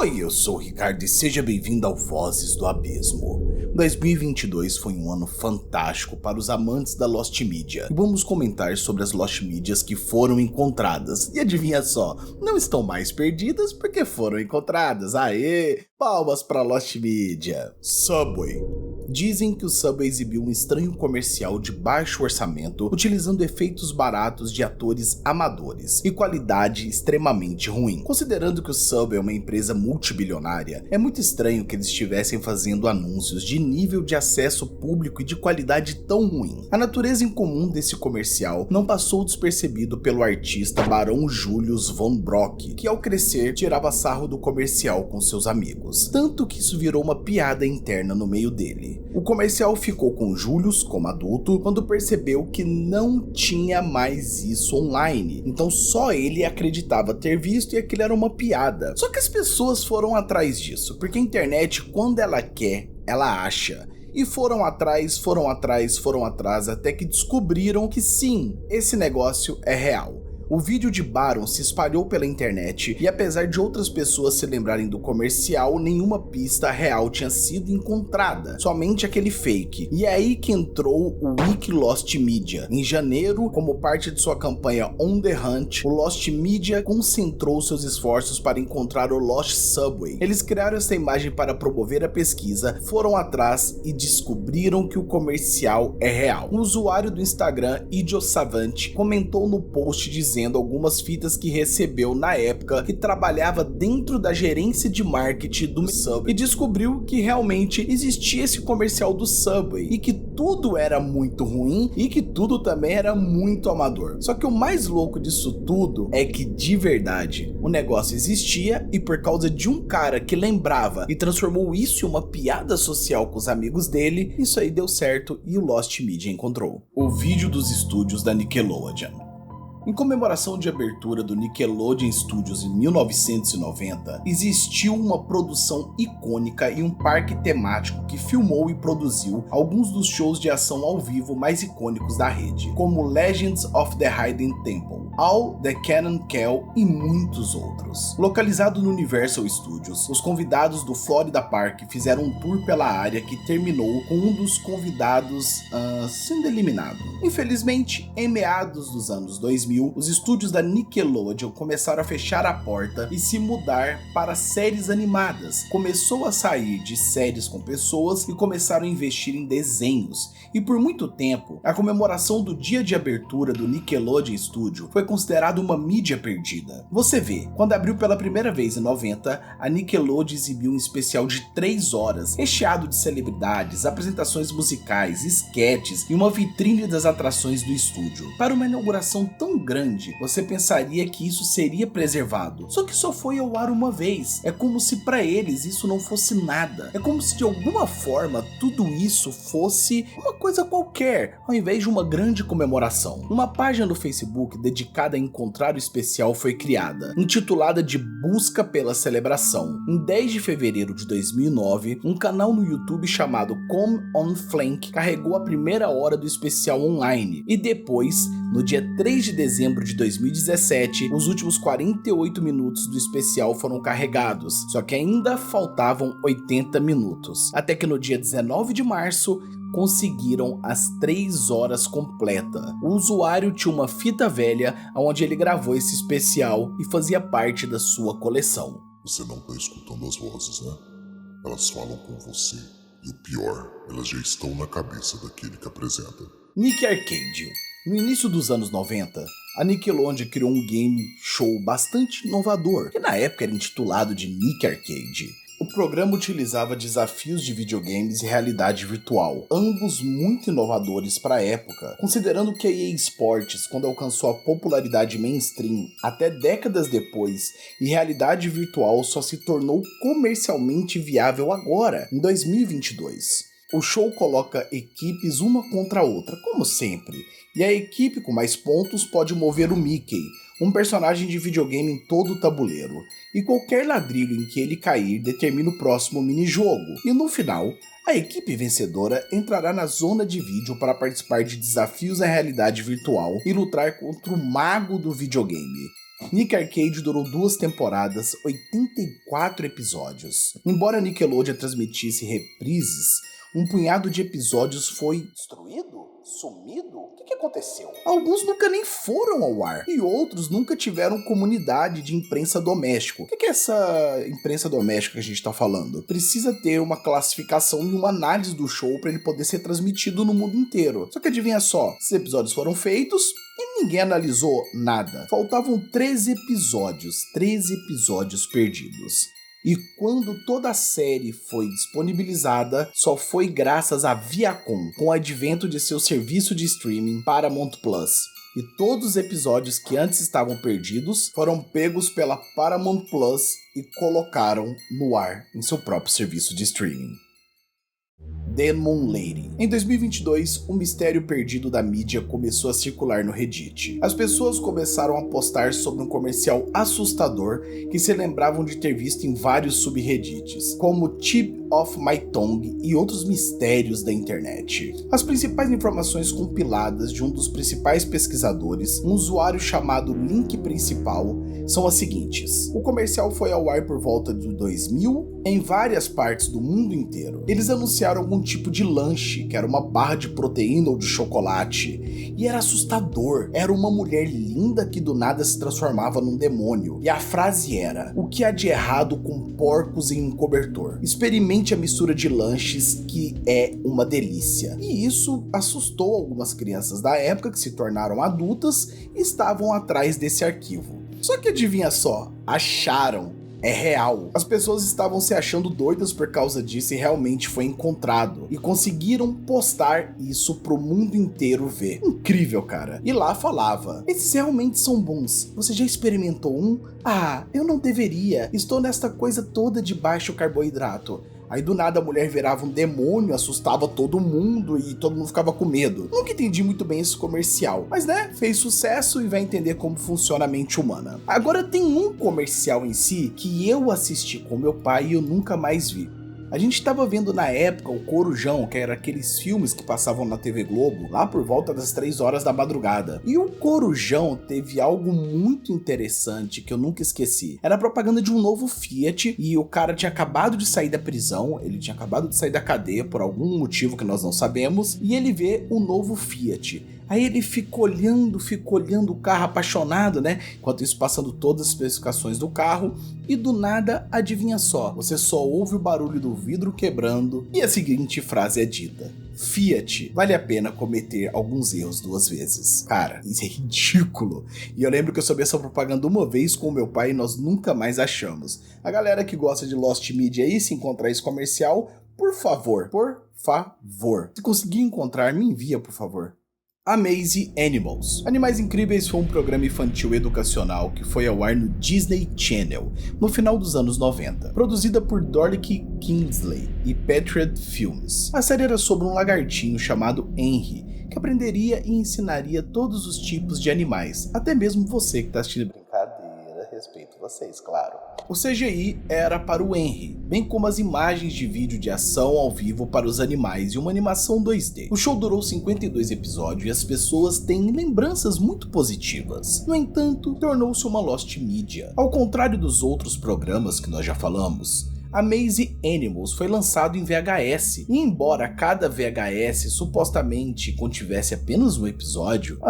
Oi, eu sou o Ricardo e seja bem-vindo ao Vozes do Abismo. 2022 foi um ano fantástico para os amantes da Lost Media e vamos comentar sobre as Lost Medias que foram encontradas. E adivinha só, não estão mais perdidas porque foram encontradas. Aê, palmas para Lost Media. Subway. Dizem que o Subway exibiu um estranho comercial de baixo orçamento, utilizando efeitos baratos de atores amadores e qualidade extremamente ruim. Considerando que o Subway é uma empresa multibilionária, é muito estranho que eles estivessem fazendo anúncios de nível de acesso público e de qualidade tão ruim. A natureza incomum desse comercial não passou despercebido pelo artista Barão Julius von Brock, que ao crescer tirava sarro do comercial com seus amigos, tanto que isso virou uma piada interna no meio dele. O comercial ficou com Julius como adulto quando percebeu que não tinha mais isso online, então só ele acreditava ter visto e aquilo era uma piada. Só que as pessoas foram atrás disso, porque a internet, quando ela quer, ela acha. E foram atrás, até que descobriram que sim, esse negócio é real. O vídeo de Baron se espalhou pela internet e apesar de outras pessoas se lembrarem do comercial, nenhuma pista real tinha sido encontrada, somente aquele fake. E é aí que entrou o Wiki Lost Media. Em janeiro, como parte de sua campanha On The Hunt, o Lost Media concentrou seus esforços para encontrar o Lost Subway. Eles criaram essa imagem para promover a pesquisa, foram atrás e descobriram que o comercial é real. Um usuário do Instagram, Idio Savant, comentou no post dizendo algumas fitas que recebeu na época que trabalhava dentro da gerência de marketing do Subway e descobriu que realmente existia esse comercial do Subway e que tudo era muito ruim e que tudo também era muito amador. Só que o mais louco disso tudo é que de verdade o negócio existia e por causa de um cara que lembrava e transformou isso em uma piada social com os amigos dele, isso aí deu certo e o Lost Media encontrou. O vídeo dos estúdios da Nickelodeon. Em comemoração de abertura do Nickelodeon Studios em 1990, existiu uma produção icônica e um parque temático que filmou e produziu alguns dos shows de ação ao vivo mais icônicos da rede, como Legends of the Hidden Temple, All the Cannon Kell e muitos outros. Localizado no Universal Studios, os convidados do Florida Park fizeram um tour pela área que terminou com um dos convidados sendo eliminado. Infelizmente, em meados dos anos 2000, os estúdios da Nickelodeon começaram a fechar a porta e se mudar para séries animadas. Começou a sair de séries com pessoas e começaram a investir em desenhos. E por muito tempo, a comemoração do dia de abertura do Nickelodeon Studio foi considerada uma mídia perdida. Você vê, quando abriu pela primeira vez em 90, a Nickelodeon exibiu um especial de 3 horas, recheado de celebridades, apresentações musicais, esquetes e uma vitrine das atrações do estúdio. Para uma inauguração tão grande, você pensaria que isso seria preservado, só que só foi ao ar uma vez. É como se para eles isso não fosse nada. É como se de alguma forma tudo isso fosse uma coisa qualquer, ao invés de uma grande comemoração. Uma página no Facebook dedicada a encontrar o especial foi criada, intitulada de Busca pela Celebração. Em 10 de fevereiro de 2009, um canal no YouTube chamado Come On Flank carregou a primeira hora do especial online, e depois, no dia 3 de dezembro de 2017, os últimos 48 minutos do especial foram carregados, só que ainda faltavam 80 minutos. Até que no dia 19 de março, conseguiram as 3 horas completa. O usuário tinha uma fita velha onde ele gravou esse especial e fazia parte da sua coleção. Você não está escutando as vozes, né? Elas falam com você. E o pior, elas já estão na cabeça daquele que apresenta. Nick Arcade. No início dos anos 90, a Nickelodeon criou um game show bastante inovador, que na época era intitulado de Nick Arcade. O programa utilizava desafios de videogames e realidade virtual, ambos muito inovadores para a época, considerando que a EA Sports, quando alcançou a popularidade mainstream até décadas depois, e realidade virtual só se tornou comercialmente viável agora, em 2022. O show coloca equipes uma contra a outra, como sempre, e a equipe com mais pontos pode mover o Mickey, um personagem de videogame em todo o tabuleiro, e qualquer ladrilho em que ele cair determina o próximo minijogo, e no final, a equipe vencedora entrará na zona de vídeo para participar de desafios à realidade virtual e lutar contra o mago do videogame. Nick Arcade durou 2 temporadas, 84 episódios. Embora a Nickelodeon transmitisse reprises, um punhado de episódios foi destruído? Sumido? O que aconteceu? Alguns nunca nem foram ao ar, e outros nunca tiveram comunidade de imprensa doméstica. O que é essa imprensa doméstica que a gente tá falando? Precisa ter uma classificação e uma análise do show para ele poder ser transmitido no mundo inteiro. Só que adivinha só, esses episódios foram feitos e ninguém analisou nada. Faltavam 13 episódios perdidos. E quando toda a série foi disponibilizada, só foi graças a Viacom, com o advento de seu serviço de streaming Paramount Plus. E todos os episódios que antes estavam perdidos foram pegos pela Paramount Plus e colocaram no ar em seu próprio serviço de streaming. Demon Lady. Em 2022, o mistério perdido da mídia começou a circular no Reddit. As pessoas começaram a postar sobre um comercial assustador que se lembravam de ter visto em vários subreddits, como Tip of My Tongue e outros mistérios da internet. As principais informações compiladas de um dos principais pesquisadores, um usuário chamado Link Principal, são as seguintes. O comercial foi ao ar por volta de 2000 em várias partes do mundo inteiro. Eles anunciaram algum tipo de lanche, que era uma barra de proteína ou de chocolate, e era assustador. Era uma mulher linda que do nada se transformava num demônio, e a frase era: "O que há de errado com porcos em um cobertor? Experimente a mistura de lanches que é uma delícia." E isso assustou algumas crianças da época que se tornaram adultas e estavam atrás desse arquivo. Só que adivinha só, acharam. É real. As pessoas estavam se achando doidas por causa disso e realmente foi encontrado. E conseguiram postar isso pro mundo inteiro ver. Incrível, cara. E lá falava: "Esses realmente são bons. Você já experimentou um? Ah, eu não deveria. Estou nesta coisa toda de baixo carboidrato." Aí do nada a mulher virava um demônio, assustava todo mundo e todo mundo ficava com medo. Nunca entendi muito bem esse comercial, mas né, fez sucesso e vai entender como funciona a mente humana. Agora tem um comercial em si que eu assisti com meu pai e eu nunca mais vi. A gente estava vendo na época o Corujão, que era aqueles filmes que passavam na TV Globo, lá por volta das 3 horas da madrugada. E o Corujão teve algo muito interessante que eu nunca esqueci. Era a propaganda de um novo Fiat e o cara tinha acabado de sair da prisão, ele tinha acabado de sair da cadeia por algum motivo que nós não sabemos, e ele vê o novo Fiat. Aí ele fica olhando o carro apaixonado, né? Enquanto isso, passando todas as especificações do carro. E do nada, adivinha só, você só ouve o barulho do vidro quebrando e a seguinte frase é dita: "Fiat, vale a pena cometer alguns erros 2 vezes." Cara, isso é ridículo. E eu lembro que eu soube essa propaganda uma vez com o meu pai e nós nunca mais achamos. A galera que gosta de Lost Media aí, se encontrar esse comercial, por favor. Se conseguir encontrar, me envia, por favor. Amazing Animals. Animais Incríveis foi um programa infantil educacional que foi ao ar no Disney Channel no final dos anos 90, produzida por Dorothy Kingsley e Patriot Films. A série era sobre um lagartinho chamado Henry, que aprenderia e ensinaria todos os tipos de animais, até mesmo você que está assistindo. Brincadeira, respeito vocês, claro. O CGI era para o Henry, bem como as imagens de vídeo de ação ao vivo para os animais e uma animação 2D. O show durou 52 episódios e as pessoas têm lembranças muito positivas. No entanto, tornou-se uma Lost Media. Ao contrário dos outros programas que nós já falamos, Amazing Animals foi lançado em VHS, e embora cada VHS supostamente contivesse apenas um episódio,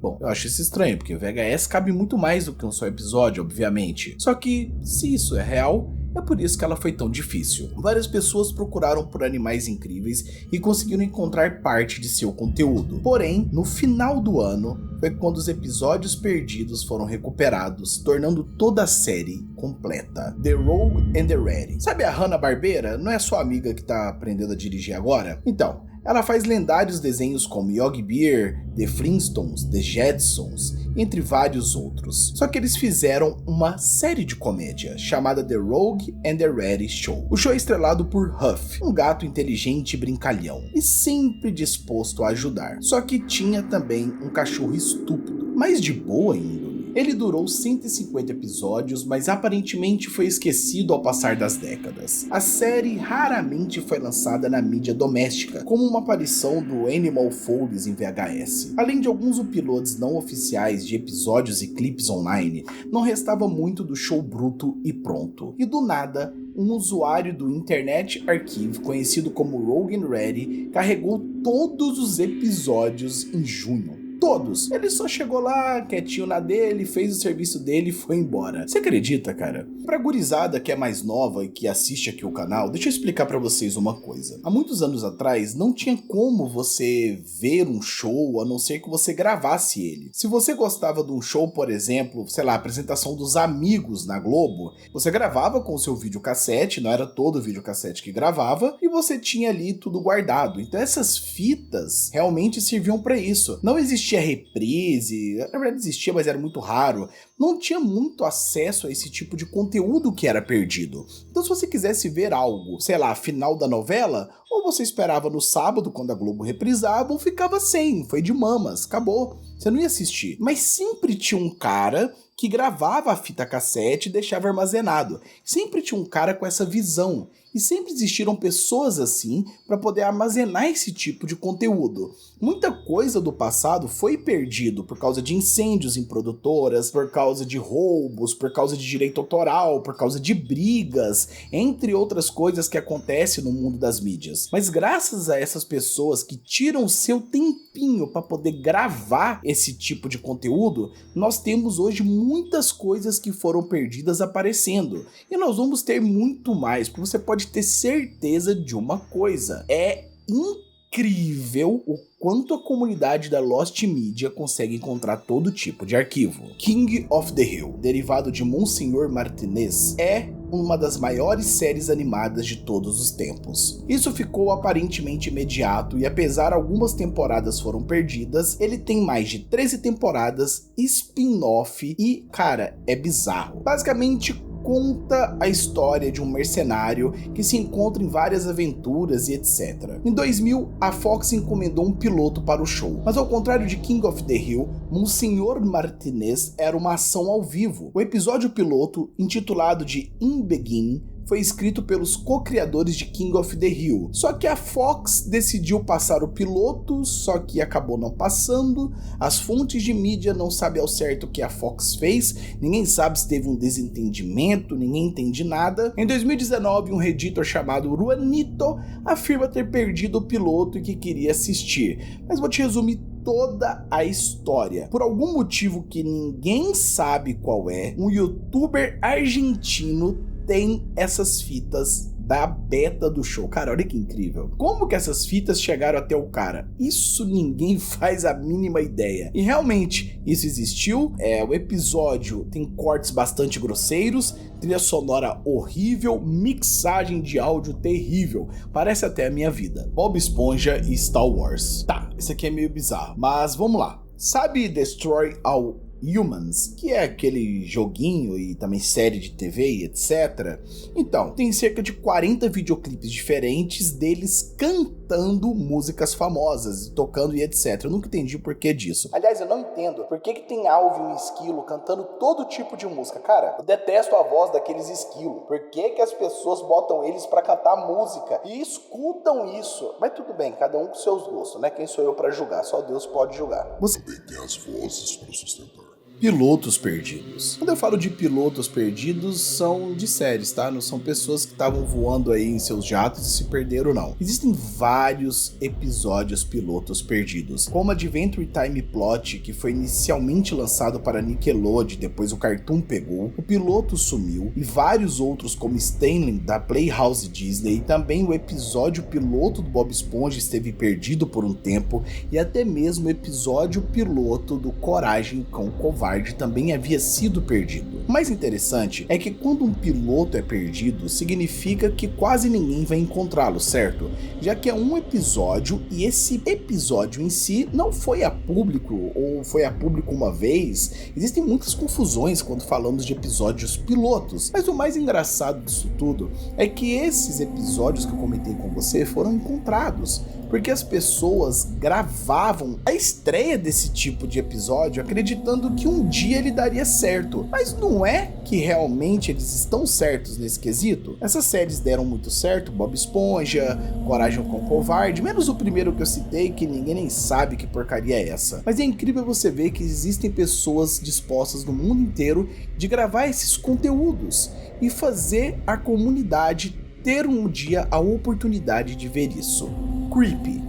bom, eu acho isso estranho, porque o VHS cabe muito mais do que um só episódio, obviamente. Só que, se isso é real, é por isso que ela foi tão difícil. Várias pessoas procuraram por Animais Incríveis e conseguiram encontrar parte de seu conteúdo. Porém, no final do ano, foi quando os episódios perdidos foram recuperados, tornando toda a série completa. The Rogue and the Ready. Sabe a Hanna-Barbera? Não é sua amiga que tá aprendendo a dirigir agora? Então, ela faz lendários desenhos como Yogi Bear, The Flintstones, The Jetsons, entre vários outros. Só que eles fizeram uma série de comédia chamada The Rogue and the Ready Show. O show é estrelado por Huff, um gato inteligente e brincalhão, e sempre disposto a ajudar. Só que tinha também um cachorro estúpido, mas de boa índole. Ele durou 150 episódios, mas aparentemente foi esquecido ao passar das décadas. A série raramente foi lançada na mídia doméstica, como uma aparição do Animal Follies em VHS. Além de alguns uploads não oficiais de episódios e clipes online, não restava muito do show bruto e pronto. E do nada, um usuário do Internet Archive, conhecido como Rogan Ready, carregou todos os episódios em junho. Todos. Ele só chegou lá, quietinho na dele, fez o serviço dele e foi embora. Você acredita, cara? Pra gurizada que é mais nova e que assiste aqui o canal, deixa eu explicar pra vocês uma coisa. Há muitos anos atrás, não tinha como você ver um show a não ser que você gravasse ele. Se você gostava de um show, por exemplo, sei lá, a apresentação dos Amigos na Globo, você gravava com o seu videocassete, não era todo o videocassete que gravava, e você tinha ali tudo guardado. Então essas fitas realmente serviam pra isso. Não existia reprise, na verdade existia, mas era muito raro. Não tinha muito acesso a esse tipo de conteúdo que era perdido. Então se você quisesse ver algo, sei lá, final da novela, ou você esperava no sábado quando a Globo reprisava, ou ficava sem, foi de mamas, acabou. Você não ia assistir. Mas sempre tinha um cara que gravava a fita cassete e deixava armazenado. Sempre tinha um cara com essa visão. E sempre existiram pessoas assim para poder armazenar esse tipo de conteúdo. Muita coisa do passado foi perdido por causa de incêndios em produtoras, por causa de roubos, por causa de direito autoral, por causa de brigas, entre outras coisas que acontecem no mundo das mídias. Mas graças a essas pessoas que tiram seu tempinho para poder gravar esse tipo de conteúdo, nós temos hoje muitas coisas que foram perdidas aparecendo. E nós vamos ter muito mais, porque você pode ter certeza de uma coisa: é incrível o quanto a comunidade da Lost Media consegue encontrar todo tipo de arquivo. King of the Hill, derivado de Monsenhor Martinez, é uma das maiores séries animadas de todos os tempos. Isso ficou aparentemente imediato e apesar algumas temporadas foram perdidas, ele tem mais de 13 temporadas, spin-off e, cara, é bizarro. Basicamente, conta a história de um mercenário que se encontra em várias aventuras e etc. Em 2000, a Fox encomendou um piloto para o show, mas ao contrário de King of the Hill, Monsenhor Martinez era uma ação ao vivo. O episódio piloto, intitulado de In Beginning, foi escrito pelos co-criadores de King of the Hill. Só que a Fox decidiu passar o piloto, só que acabou não passando. As fontes de mídia não sabem ao certo o que a Fox fez, ninguém sabe se teve um desentendimento, ninguém entende nada. Em 2019, um redditor chamado Ruanito afirma ter perdido o piloto e que queria assistir. Mas vou te resumir toda a história. Por algum motivo que ninguém sabe qual é, um youtuber argentino tem essas fitas da beta do show. Cara, olha que incrível. Como que essas fitas chegaram até o cara? Isso ninguém faz a mínima ideia. E realmente, isso existiu. O episódio tem cortes bastante grosseiros, trilha sonora horrível, mixagem de áudio terrível. Parece até a minha vida. Bob Esponja e Star Wars. Tá, isso aqui é meio bizarro, mas vamos lá. Sabe Destroy All Humans, que é aquele joguinho e também série de TV e etc. Então, tem cerca de 40 videoclipes diferentes deles cantando músicas famosas, tocando e etc. Eu nunca entendi o porquê disso. Aliás, eu não entendo por que tem Alvin e Esquilo cantando todo tipo de música. Cara, eu detesto a voz daqueles esquilos. Por que as pessoas botam eles pra cantar música e escutam isso? Mas tudo bem, cada um com seus gostos, né? Quem sou eu pra julgar? Só Deus pode julgar. Também tem as vozes para sustentar. Pilotos perdidos. Quando eu falo de pilotos perdidos, são de séries, tá? Não são pessoas que estavam voando aí em seus jatos e se perderam, não. Existem vários episódios pilotos perdidos, como Adventure Time Plot, que foi inicialmente lançado para Nickelodeon, depois o Cartoon pegou, o piloto sumiu, e vários outros como Stanley, da Playhouse Disney, e também o episódio piloto do Bob Esponja esteve perdido por um tempo, e até mesmo o episódio piloto do Coragem com o Covarde também havia sido perdido. O mais interessante é que quando um piloto é perdido, significa que quase ninguém vai encontrá-lo, certo? Já que é um episódio e esse episódio em si não foi a público ou foi a público uma vez. Existem muitas confusões quando falamos de episódios pilotos, mas o mais engraçado disso tudo é que esses episódios que eu comentei com você foram encontrados. porque as pessoas gravavam a estreia desse tipo de episódio acreditando que um dia ele daria certo. Mas não é que realmente eles estão certos nesse quesito? Essas séries deram muito certo, Bob Esponja, Coragem com o Covarde, menos o primeiro que eu citei, que ninguém nem sabe que porcaria é essa. Mas é incrível você ver que existem pessoas dispostas no mundo inteiro de gravar esses conteúdos e fazer a comunidade ter um dia a oportunidade de ver isso. Creepy.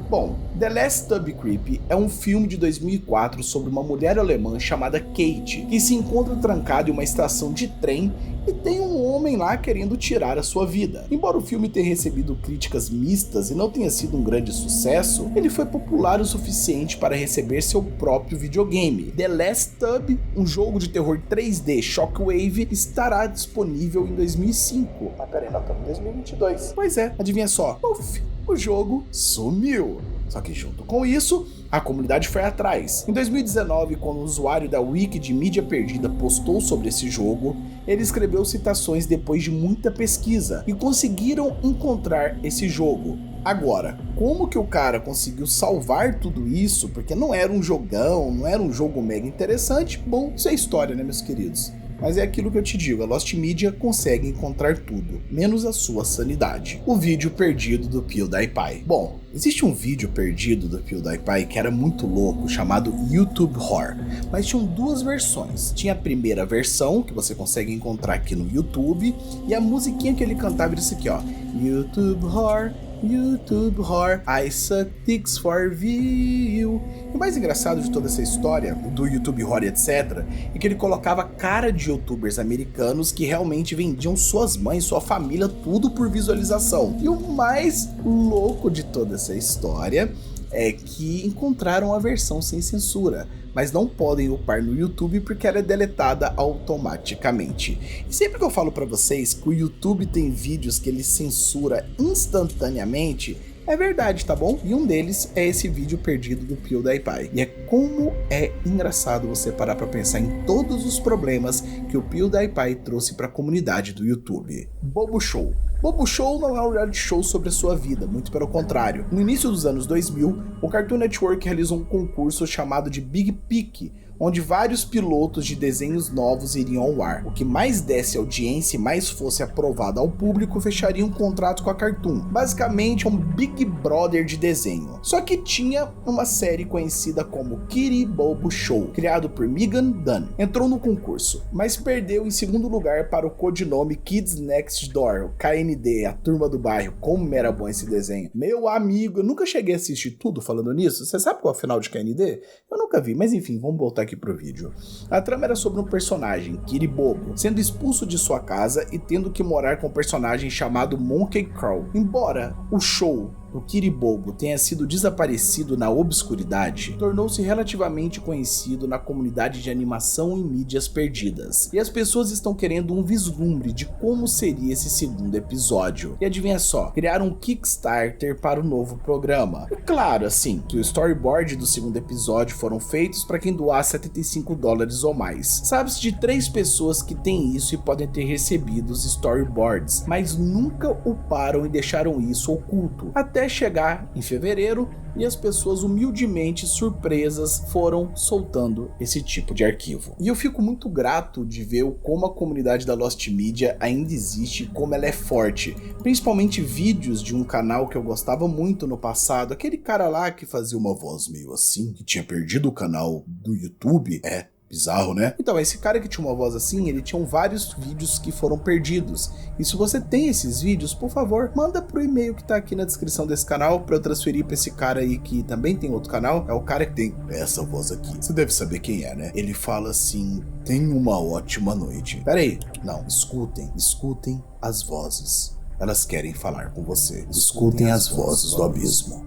Bom, The Last Tub Creepy é um filme de 2004 sobre uma mulher alemã chamada Kate, que se encontra trancada em uma estação de trem e tem um homem lá querendo tirar a sua vida. Embora o filme tenha recebido críticas mistas e não tenha sido um grande sucesso, ele foi popular o suficiente para receber seu próprio videogame. The Last Tub, um jogo de terror 3D Shockwave, estará disponível em 2005. Mas peraí, nós estamos em 2022. Pois é, adivinha só, o jogo sumiu. Só que junto com isso, a comunidade foi atrás. Em 2019, quando o usuário da Wiki de Mídia Perdida postou sobre esse jogo, ele escreveu citações depois de muita pesquisa e conseguiram encontrar esse jogo. Agora, como que o cara conseguiu salvar tudo isso? Porque não era um jogão, não era um jogo mega interessante. Bom, isso é história, né, meus queridos? Mas é aquilo que eu te digo, a Lost Media consegue encontrar tudo, menos a sua sanidade. O vídeo perdido do PewDiePie. Bom, existe um vídeo perdido do PewDiePie que era muito louco, chamado YouTube Horror, mas tinham duas versões. Tinha a primeira versão, que você consegue encontrar aqui no YouTube, e a musiquinha que ele cantava era isso aqui, ó. YouTube Horror, YouTube Horror, I suck dicks for view. E o mais engraçado de toda essa história, do YouTube Horror etc, é que ele colocava cara de youtubers americanos que realmente vendiam suas mães, sua família, tudo por visualização. E o mais louco de toda essa história é que encontraram a versão sem censura, mas não podem upar no YouTube porque ela é deletada automaticamente. E sempre que eu falo pra vocês que o YouTube tem vídeos que ele censura instantaneamente, é verdade, tá bom? E um deles é esse vídeo perdido do PewDiePie. E é como é engraçado você parar pra pensar em todos os problemas que o PewDiePie trouxe pra comunidade do YouTube. Bobo Show. Bobo Show não é um reality show sobre a sua vida, muito pelo contrário. No início dos anos 2000, o Cartoon Network realizou um concurso chamado de Big Pick, onde vários pilotos de desenhos novos iriam ao ar. O que mais desse audiência e mais fosse aprovado ao público fecharia um contrato com a Cartoon. Basicamente um Big Brother de desenho. Só que tinha uma série conhecida como Kitty Bobo Show, criado por Megan Dunn. Entrou no concurso, mas perdeu em segundo lugar para o codinome Kids Next Door, o KND, a turma do bairro. Como era bom esse desenho. Meu amigo, eu nunca cheguei a assistir tudo falando nisso. Você sabe qual é o final de KND? Eu nunca vi, mas enfim, vamos voltar aqui pro vídeo. A trama era sobre um personagem, Kitty Bobo, sendo expulso de sua casa e tendo que morar com um personagem chamado Monkey Crow. Embora o show do Kitty Bobo tenha sido desaparecido na obscuridade, tornou-se relativamente conhecido na comunidade de animação e mídias perdidas. E as pessoas estão querendo um vislumbre de como seria esse segundo episódio. E adivinha só, criaram um Kickstarter para o novo programa. E claro, assim, que o storyboard do segundo episódio foram feitos para quem doar $75 ou mais. Sabe-se de 3 pessoas que têm isso e podem ter recebido os storyboards, mas nunca uparam e deixaram isso oculto. Até chegar em fevereiro e as pessoas humildemente surpresas foram soltando esse tipo de arquivo. E eu fico muito grato de ver como a comunidade da Lost Media ainda existe e como ela é forte. Principalmente vídeos de um canal que eu gostava muito no passado, aquele cara lá que fazia uma voz meio assim, que tinha perdido o canal do YouTube. Bizarro, né? Então, esse cara que tinha uma voz assim, ele tinha vários vídeos que foram perdidos. E se você tem esses vídeos, por favor, manda pro e-mail que tá aqui na descrição desse canal pra eu transferir pra esse cara aí que também tem outro canal. É o cara que tem essa voz aqui. Você deve saber quem é, né? Ele fala assim, tenha uma ótima noite. Pera aí. Não, escutem as vozes. Elas querem falar com você. Escutem as vozes do abismo.